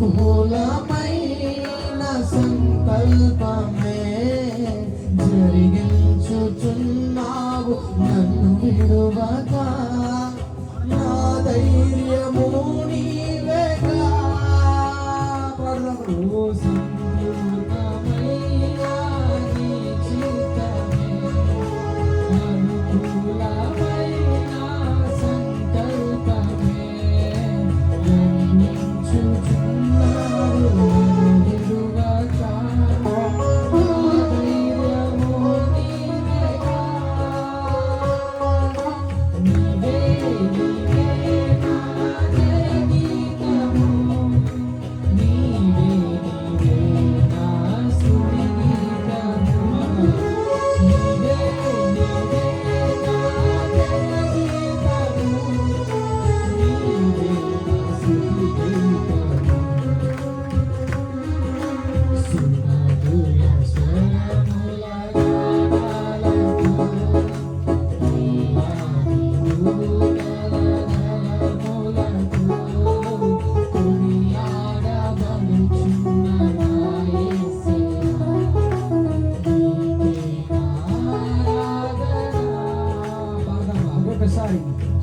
అనుకూలమైన సంకల్పమే జరిగించుచున్నావు నన్ను విడువక. నా ధైర్యము నీవేగా. ఓ సంపూర్ణమైన నీ చిత్తమే అనుకూలమైన సంకల్పమే జన్మించుచున్నావు విడువక. నా ధైర్యము నీవేగా. నీవే నీవే నా జీవితము. నీవే నీవే నా స్తుతి గీతము. నీవే నీవే నా జీవితము. నీవే నా స్తుతి గీతము. సుమధుర స్వరముల గానాలతో నీలాది దూతల నయనములతో కొనియాడబడుచున్న నా యేసయ్యా, నీకే నా ఆరాధన. ఒకసారి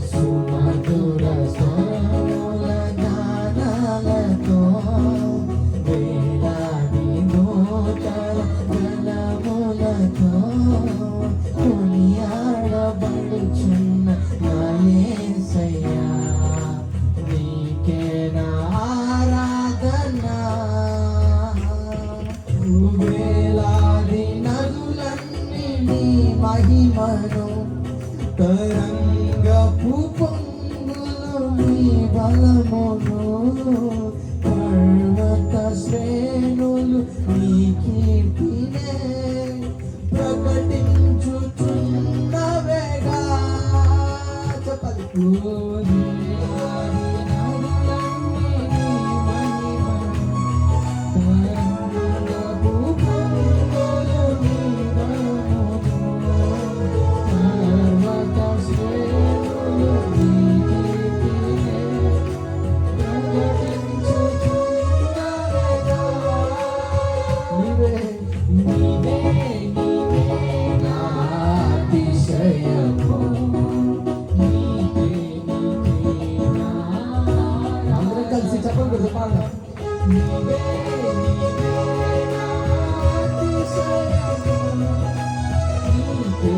సుమధుర స్వరముల గానాలతో వేలాది దూతల గళములతో కొనియాడబడుచున్న నా యేసయ్యా, నీకే నా ఆరాధన. వేలాది నదులన్నీ నీ మహిమను తరంగపు పొంగులు నీ బలమును పర్వత శ్రేణులు నీ కీర్తినే ప్రకటించుచున్నవేగా. చెప్పాలి. అందరం కలిసి చెప్పండి పాడదాం. నీవే నీవే నా అతిశయము. నీవే